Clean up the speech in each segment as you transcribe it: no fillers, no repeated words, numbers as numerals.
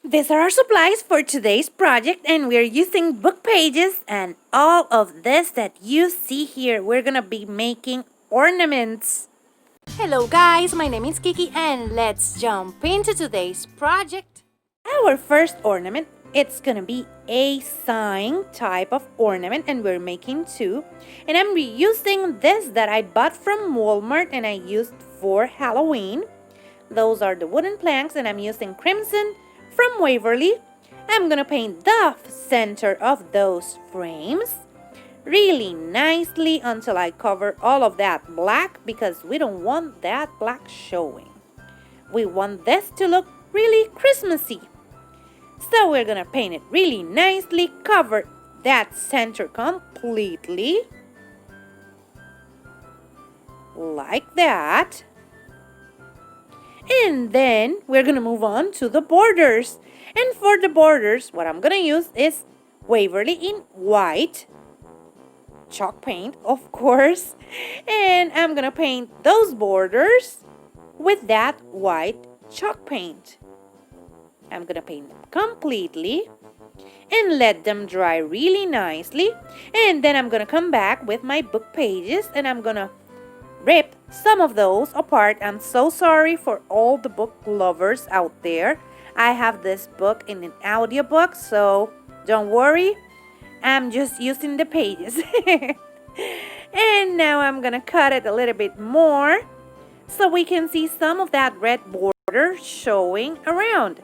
These are our supplies for today's project, and we're using book pages and all of this that you see here. We're gonna be making ornaments. Hello guys, my name is Kiki and let's jump into today's project. Our first ornament, it's gonna be a sign type of ornament, and we're making two. And I'm reusing this that I bought from Walmart and I used for Halloween. Those are the wooden planks, and I'm using crimson from Waverly. I'm gonna paint the center of those frames really nicely until I cover all of that black, because we don't want that black showing. We want this to look really Christmassy. So we're gonna paint it really nicely, cover that center completely, like that. And then we're gonna move on to the borders. And for the borders, what I'm gonna use is Waverly in white, chalk paint, of course. And I'm gonna paint those borders with that white chalk paint. I'm gonna paint them completely and let them dry really nicely. And then I'm gonna come back with my book pages and I'm gonna rip some of those apart. I'm so sorry for all the book lovers out there. I have this book in an audiobook, so don't worry. I'm just using the pages. And now I'm gonna cut it a little bit more so we can see some of that red border showing around.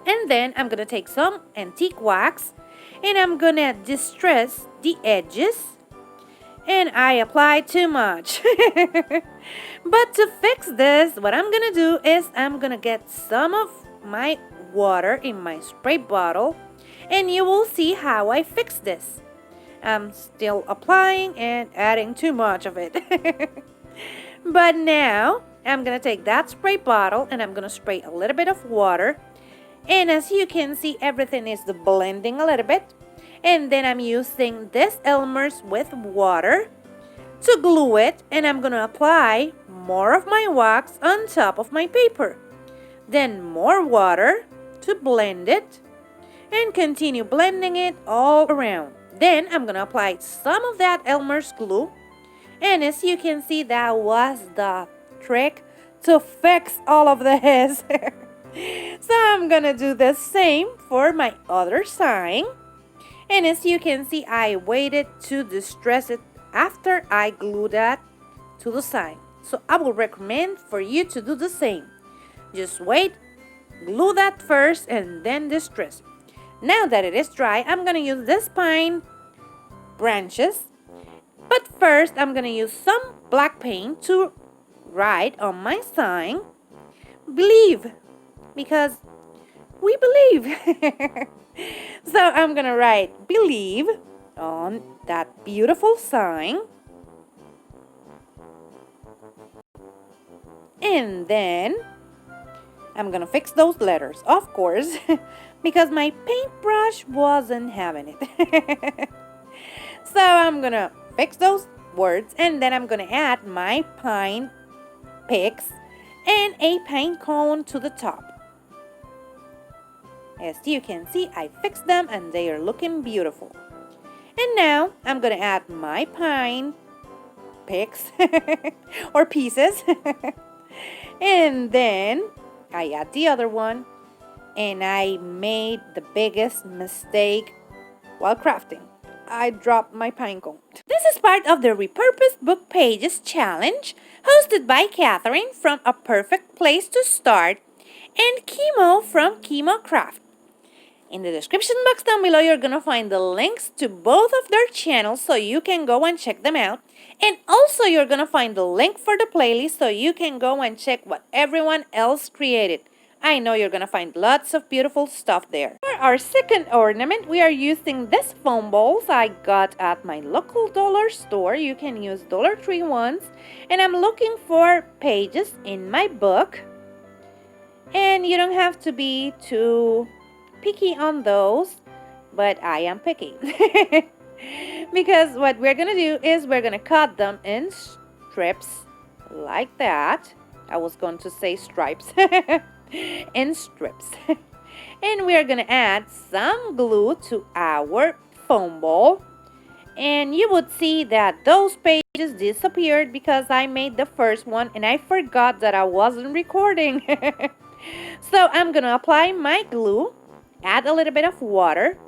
And then I'm gonna take some antique wax and I'm gonna distress the edges. And I applied too much. But to fix this, what I'm gonna do is I'm gonna get some of my water in my spray bottle and you will see how I fix this. I'm still applying and adding too much of it. But now I'm gonna take that spray bottle and I'm gonna spray a little bit of water, and as you can see, everything is blending a little bit. And then I'm using this Elmer's with water to glue it, and I'm gonna apply more of my wax on top of my paper. Then more water to blend it and continue blending it all around. Then I'm gonna apply some of that Elmer's glue, and as you can see, that was the trick to fix all of this. So I'm gonna do the same for my other sign. And as you can see, I waited to distress it after I glued that to the sign. So I will recommend for you to do the same. Just wait, glue that first, and then distress. Now that it is dry, I'm gonna use this pine branches. But first, I'm gonna use some black paint to write on my sign, believe, because we believe. So I'm gonna write believe on that beautiful sign. And then I'm gonna fix those letters, of course, because my paintbrush wasn't having it. So I'm gonna fix those words, and then I'm gonna add my pine picks and a pine cone to the top. As you can see, I fixed them and they are looking beautiful. And now I'm gonna add my pine picks or pieces. And then I add the other one, and I made the biggest mistake while crafting. I dropped my pine cone. This is part of the Repurposed Book Pages Challenge, hosted by Catherine from A Perfect Place to Start and Kimo from Kimo Craft. In the description box down below, you're gonna find the links to both of their channels so you can go and check them out. And also you're gonna find the link for the playlist so you can go and check what everyone else created. I know you're gonna find lots of beautiful stuff there. For our second ornament, we are using these foam balls I got at my local dollar store. You can use Dollar Tree ones. And I'm looking for pages in my book. And you don't have to be too picky on those, but I am picky. Because what we're gonna do is we're gonna cut them in strips like that. I was going to say stripes. In strips. And we are going to add some glue to our foam ball. And you would see that those pages disappeared because I made the first one and I forgot that I wasn't recording. So I'm going to apply my glue, add a little bit of water,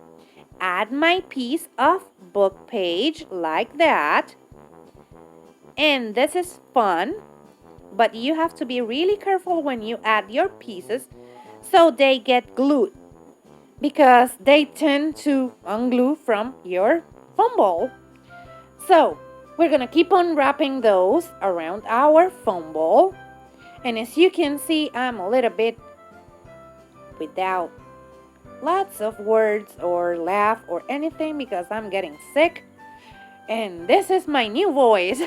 add my piece of book page like that. And this is fun, but you have to be really careful when you add your pieces so they get glued, because they tend to unglue from your foam ball. So we're gonna keep on wrapping those around our foam ball. And as you can see, I'm a little bit without lots of words or laugh or anything because I'm getting sick. And this is my new voice.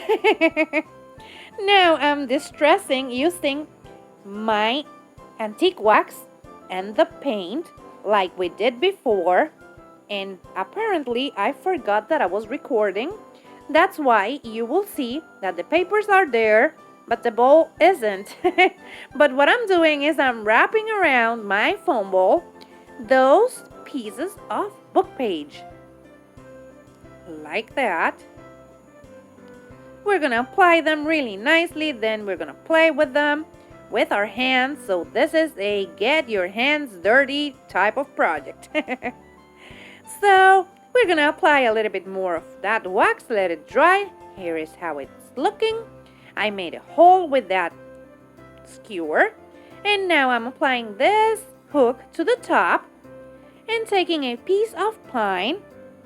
Now I'm distressing using my antique wax and the paint like we did before. And apparently I forgot that I was recording. That's why you will see that the papers are there, but the ball isn't. But what I'm doing is I'm wrapping around my foam ball those pieces of book page. Like that. We're gonna apply them really nicely, then we're gonna play with them with our hands. So this is a get your hands dirty type of project. So we're gonna apply a little bit more of that wax, let it dry. Here is how it's looking. I made a hole with that skewer, and now I'm applying this hook to the top and taking a piece of pine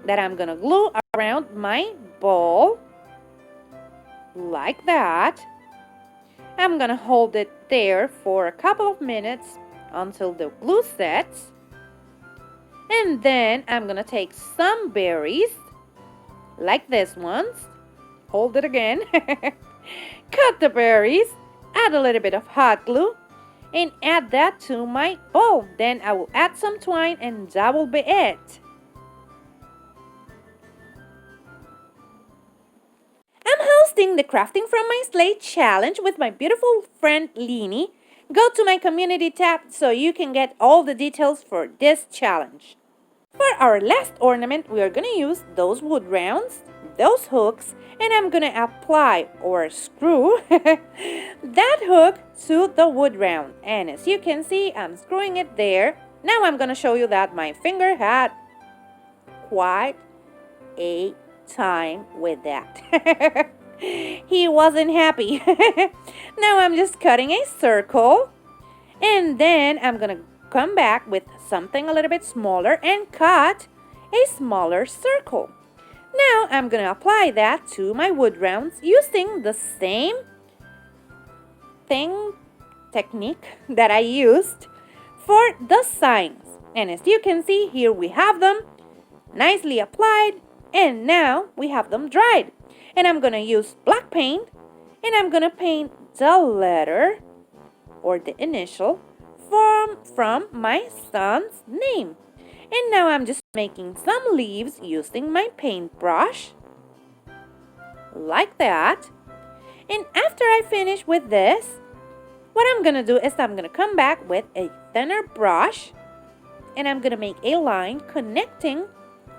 that I'm gonna glue around my ball like that. I'm gonna hold it there for a couple of minutes until the glue sets. And then I'm gonna take some berries like this ones. Hold it again. Cut the berries, add a little bit of hot glue, and add that to my bowl. Then I will add some twine and that will be it. I'm hosting the Crafting from My Slate challenge with my beautiful friend Lini. Go to my community tab so you can get all the details for this challenge. For our last ornament, we are going to use those wood rounds, those hooks, and I'm going to apply or screw that hook to the wood round. And as you can see, I'm screwing it there. Now I'm going to show you that my finger had quite a time with that. He wasn't happy. Now I'm just cutting a circle, and then I'm gonna come back with something a little bit smaller and cut a smaller circle. Now I'm gonna apply that to my wood rounds using the same technique that I used for the signs. And as you can see, here we have them nicely applied, and now we have them dried. And I'm gonna use black paint, and I'm gonna paint the letter or the initial from my son's name. And now I'm just making some leaves using my paintbrush like that. And after I finish with this, what I'm gonna do is I'm gonna come back with a thinner brush, and I'm gonna make a line connecting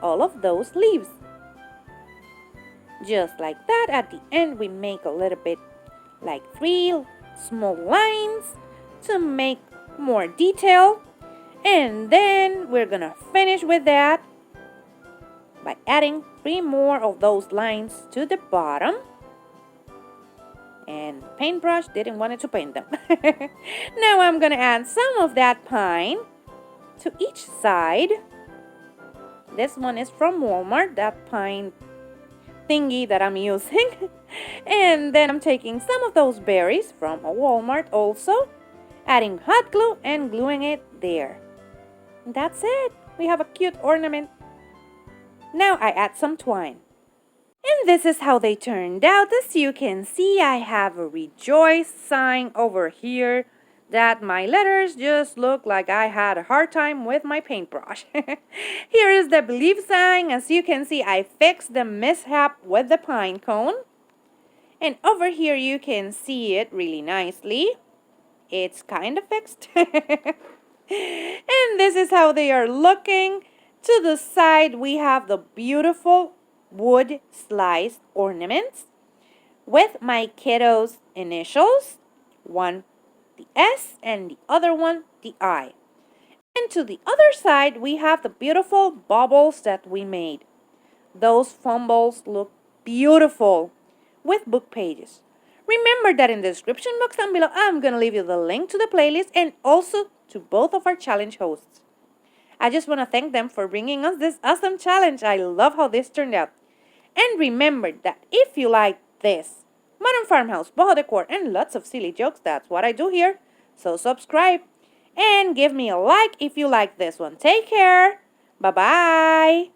all of those leaves. Just like that. At the end, we make a little bit like 3 small lines to make more detail. And then we're gonna finish with that by adding 3 more of those lines to the bottom. And the paintbrush didn't want it to paint them. Now I'm gonna add some of that pine to each side. This one is from Walmart, that pine thingy that I'm using. And then I'm taking some of those berries from a Walmart also, adding hot glue and gluing it there. And that's it. We have a cute ornament. Now I add some twine. And this is how they turned out. As you can see, I have a rejoice sign over here that my letters just look like I had a hard time with my paintbrush. Here is the believe sign. As you can see, I fixed the mishap with the pine cone. And over here you can see it really nicely. It's kind of fixed. And this is how they are looking. To the side, we have the beautiful wood sliced ornaments with my kiddos' initials. One the S and the other one the I. And to the other side, we have the beautiful bubbles that we made. Those fumbles look beautiful with book pages. Remember that in the description box down below, I'm going to leave you the link to the playlist and also to both of our challenge hosts. I just want to thank them for bringing us this awesome challenge. I love how this turned out. And remember that if you like this, Modern Farmhouse, boho decor, and lots of silly jokes, that's what I do here. So subscribe and give me a like if you like this one. Take care. Bye-bye.